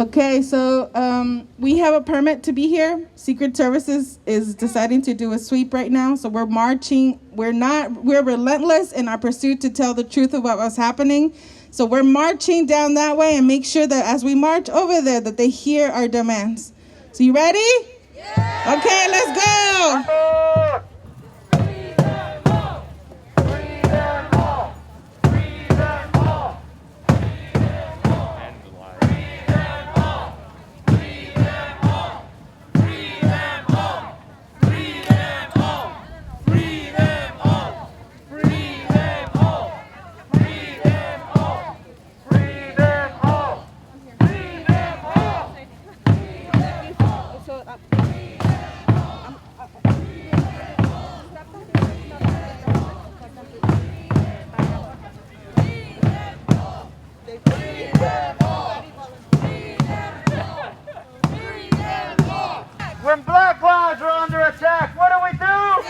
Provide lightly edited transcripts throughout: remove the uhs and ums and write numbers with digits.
Okay, so we have a permit to be here. Secret Services is deciding to do a sweep right now, so we're marching. We're relentless in our pursuit to tell the truth of what was happening. So we're marching down that way and make sure that as we march over there that they hear our demands. So you ready? Yeah. Okay, let's go. When black lives are under attack, what do we do?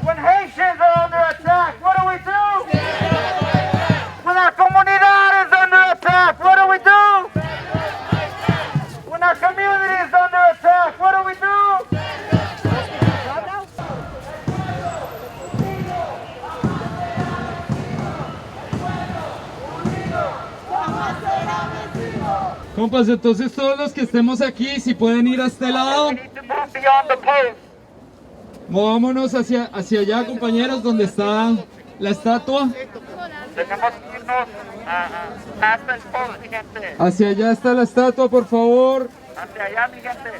When Haitians are under attack, what do we do? When our comunidad is under attack, what do we do? When our community is under attack, what do we do? Compas, entonces todos los que estemos aquí, si pueden ir a este lado, movámonos hacia allá, compañeros, donde está la estatua. Hacia allá está la estatua, por favor. Hacia allá, mi gente.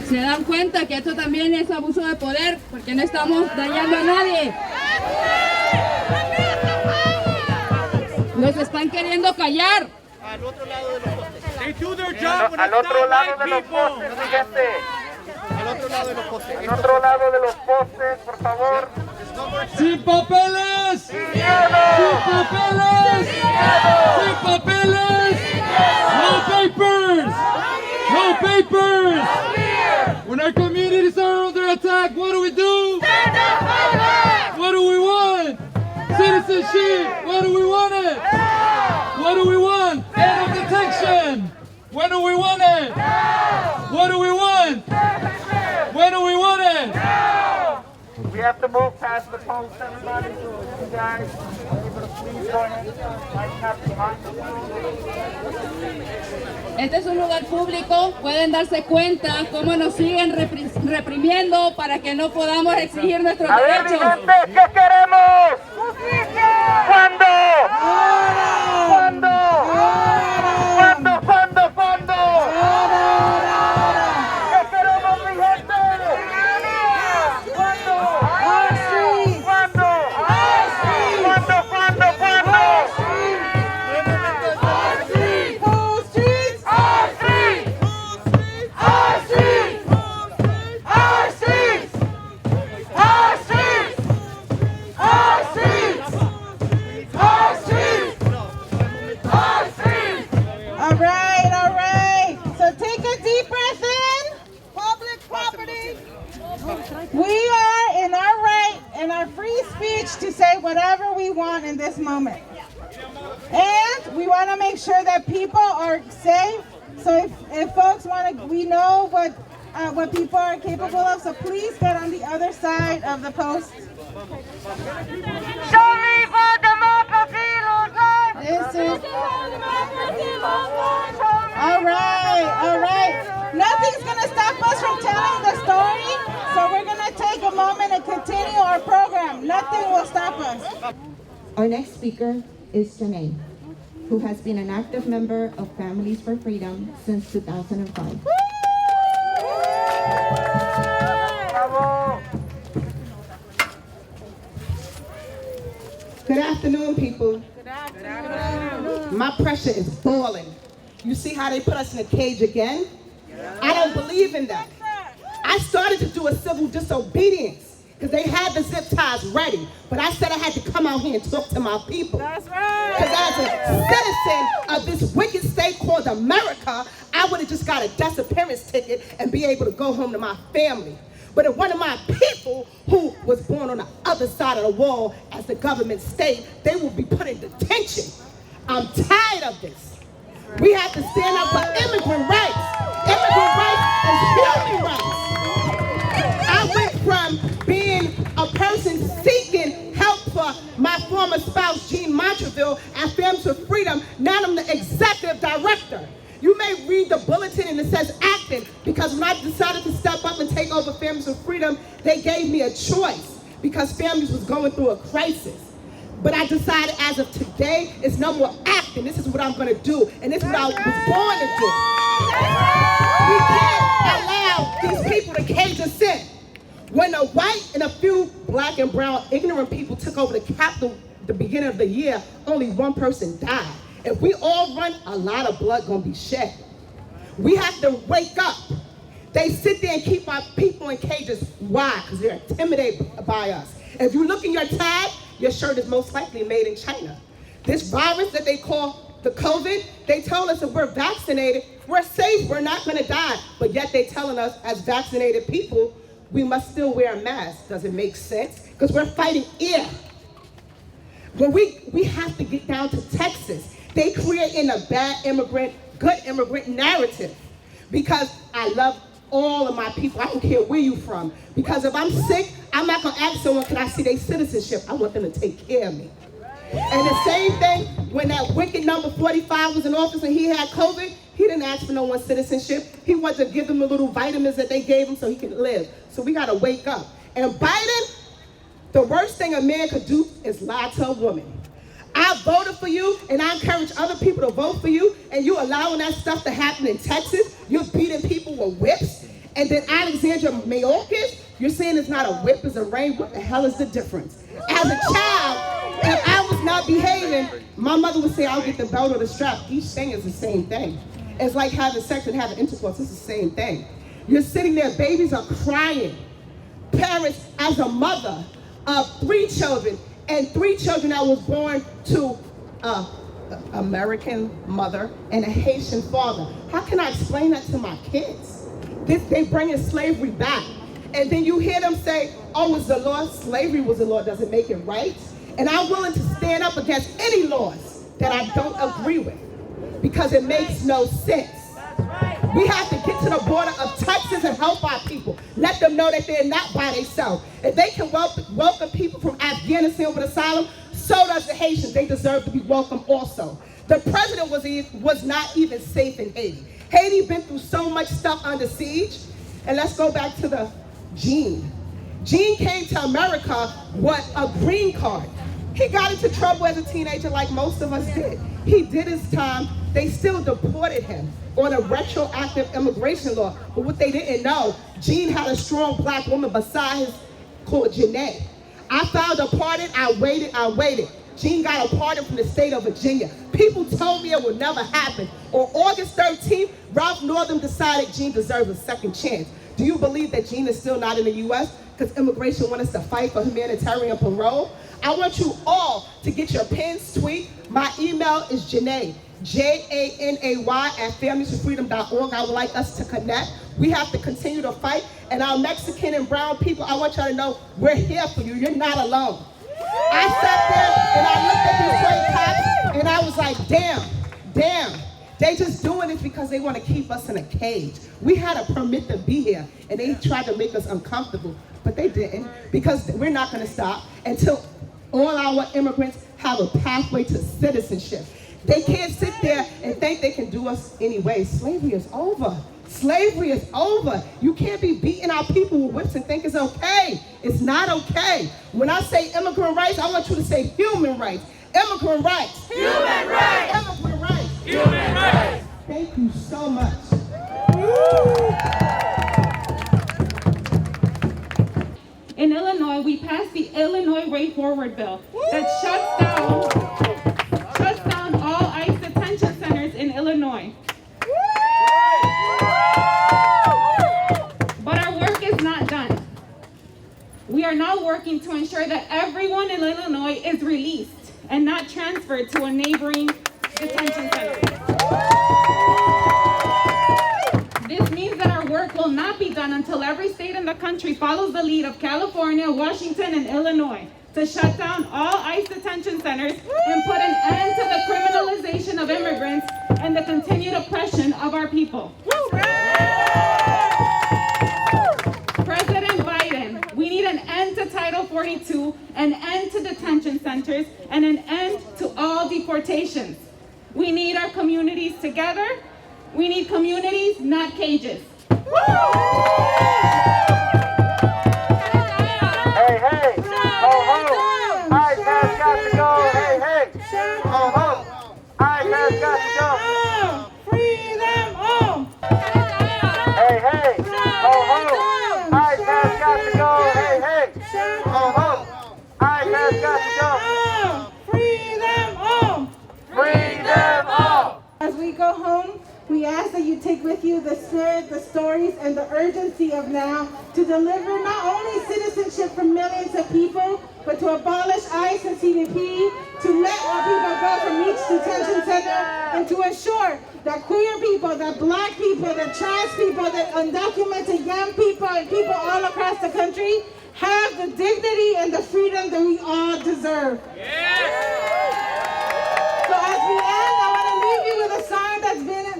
Se dan cuenta que esto también es abuso de poder, porque no estamos dañando a nadie. Nos están queriendo callar. Al otro lado de los postes. Al otro lado de los postes, mi gente. Al otro lado de los postes. Al otro lado de los postes, por favor. ¡Sin papeles! ¡Sin miedo! ¡Sin papeles! ¡Sin papeles! ¡No papers! ¡No papers! When our communities are under attack, what do we do? Stand up, fight back! What do we want? Citizenship! What do we want it? What do we want? End of detention! When do we want it? What do we want? When do we want it? We have to move past the post, everybody. You guys, please go ahead. Este es un lugar público, pueden darse cuenta cómo nos siguen reprimiendo para que no podamos exigir nuestros A ver, mi derechos. gente, ¿qué queremos? ¡Justicia! ¿Cuándo? ¡Ahora! ¿Cuándo? ¡Ahora! ¿Cuándo? ¿Cuándo? ¿Cuándo? ¡Ahora! ¿Qué queremos, mi gente? ¿Cuándo? ¡Así! ¿Cuándo? ¡Así! ¿Cuándo? ¿Cuándo? ¿Cuándo? ¡Así! ¡Full streets! ¡Así! ¡Así! ¡Así! All right. So take a deep breath in. Public property. We are in our right and our free speech to say whatever we want in this moment. And we want to make sure that people are safe. So if folks want to, we know what people are capable of. So please get on the other side of the post. Show me for democracy, Lord. This is all right. Nothing's gonna stop us from telling the story. So we're gonna take a moment and continue our program. Nothing will stop us. Our next speaker is Shanae, who has been an active member of Families for Freedom since 2005. Bravo. Good afternoon, people. Good afternoon. My pressure is boiling. You see how they put us in a cage again? Yeah. I don't believe in that. I started to do a civil disobedience because they had the zip ties ready. But I said I had to come out here and talk to my people. That's right. Because as a citizen of this wicked state called America, I would have just got a disappearance ticket and be able to go home to my family. But if one of my people who was born on the other side of the wall as the government state, they will be put in detention. I'm tired of this. We have to stand up for immigrant rights. Immigrant rights is human rights. I went from being a person seeking help for my former spouse, Jean Montreville, at Families for Freedom. Now I'm the executive director. You may read the bulletin and it says acting, because when I decided to step up and take over Families for Freedom, they gave me a choice because Families was going through a crisis. But I decided as of today, it's no more acting. This is what I'm going to do, and this is what I was born to do. We can't allow these people to cage us in. When the white and a few black and brown ignorant people took over the Capitol at the beginning of the year, only one person died. If we all run, a lot of blood going to be shed. We have to wake up. They sit there and keep our people in cages. Why? Because they're intimidated by us. If you look in your tag, your shirt is most likely made in China. This virus that they call the COVID, they told us if we're vaccinated, we're safe, we're not going to die. But yet they're telling us as vaccinated people, we must still wear a mask. Does it make sense? Because we're fighting air. When we have to get down to Texas, they creating a bad immigrant, good immigrant narrative. Because I love all of my people. I don't care where you from. Because if I'm sick, I'm not going to ask someone, can I see their citizenship? I want them to take care of me. And the same thing, when that wicked number 45 was in office and he had COVID, he didn't ask for no one's citizenship. He wanted to give them the little vitamins that they gave him so he could live. So we got to wake up. And Biden, the worst thing a man could do is lie to a woman. I voted for you, and I encourage other people to vote for you, and you allowing that stuff to happen in Texas. You're beating people with whips. And then Alexandria Mayorkas, you're saying it's not a whip, it's a rein. What the hell is the difference? As a child, if I was not behaving, my mother would say, I'll get the belt or the strap. Each thing is the same thing. It's like having sex and having intercourse. It's the same thing. You're sitting there, babies are crying. Parents, as a mother of 3 children, and 3 children that was born to an American mother and a Haitian father. How can I explain that to my kids? They bringing slavery back. And then you hear them say, oh, it's the law. Slavery was the law. Does it make it right? And I'm willing to stand up against any laws that I don't agree with because it makes no sense. We have to get to the border of Texas and help our people. Let them know that they're not by themselves. If they can welcome people from Afghanistan with asylum, so does the Haitians. They deserve to be welcomed also. The president was not even safe in Haiti. Haiti been through so much stuff under siege. And let's go back to the Gene. Gene came to America with a green card. He got into trouble as a teenager like most of us did. He did his time. They still deported him on a retroactive immigration law. But what they didn't know, Gene had a strong black woman beside him called Janae. I found a pardon, I waited. Gene got a pardon from the state of Virginia. People told me it would never happen. On August 13th, Ralph Northam decided Gene deserved a second chance. Do you believe that Gene is still not in the U.S. because immigration wants us to fight for humanitarian parole? I want you all to get your pins, tweet. My email is Janae, Janay @familiesforfreedom.org. I would like us to connect. We have to continue to fight. And our Mexican and brown people, I want y'all to know we're here for you. You're not alone. I sat there and I looked at these 20 cops and I was like, damn. They just doing this because they want to keep us in a cage. We had a permit to be here and they tried to make us uncomfortable, but they didn't, because we're not going to stop until all our immigrants have a pathway to citizenship. They can't sit there and think they can do us anyway. Slavery is over. Slavery is over. You can't be beating our people with whips and think it's okay. It's not okay. When I say immigrant rights, I want you to say human rights. Immigrant rights. Human rights. Immigrant rights. Human rights. Thank you so much. In Illinois, we passed the Illinois Way Forward bill that shuts down all ICE detention centers in Illinois. But our work is not done. We are now working to ensure that everyone in Illinois is released and not transferred to a neighboring detention center. This means that our work will not be done until every state in the country follows the lead of California, Washington, and Illinois to shut down all ICE detention centers and put an end to the criminalization of immigrants. and the continued oppression of our people. President Biden, we need an end to Title 42, an end to detention centers, and an end to all deportations. We need our communities together. We need communities, not cages. Hey, hey, ho, ho, iPad's got to go. Hey, hey, ho, ho, iPad's got to go. Free them all. Hey, hey, ho, ho, iPad's got to go. Hey, hey, ho, ho, iPad's got to go. Free them all. Free them all. As we go home, we ask that you take with you the spirit, the stories, and the urgency of now to deliver not only citizenship for millions of people, but to abolish ICE and CBP, to let our people go from each detention center, and to ensure that queer people, that black people, that trans people, that undocumented young people, and people all across the country have the dignity and the freedom that we all deserve. So as we end, I want to leave you with a song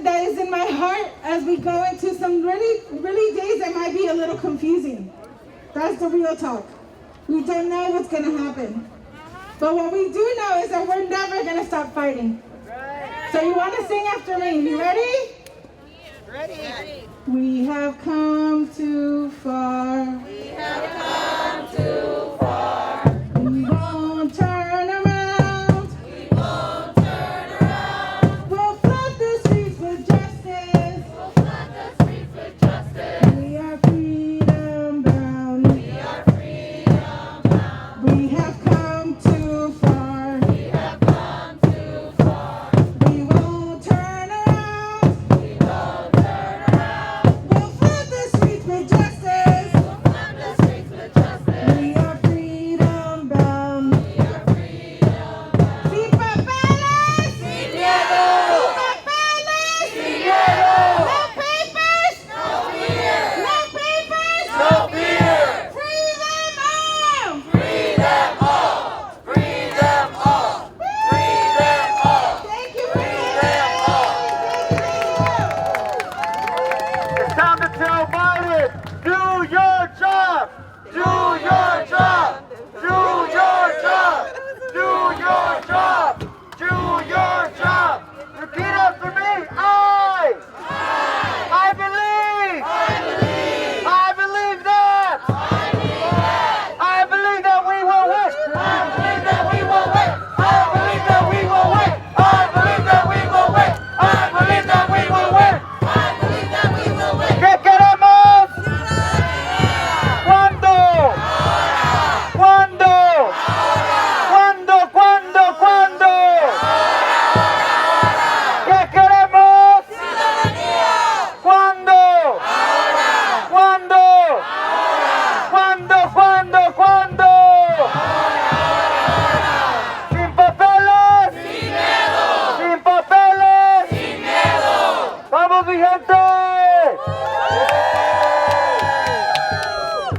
that is in my heart as we go into some really days that might be a little confusing. That's the real talk. We don't know what's going to happen. But what we do know is that we're never going to stop fighting. So you want to sing after me. You ready? Ready. We have come too far. We have come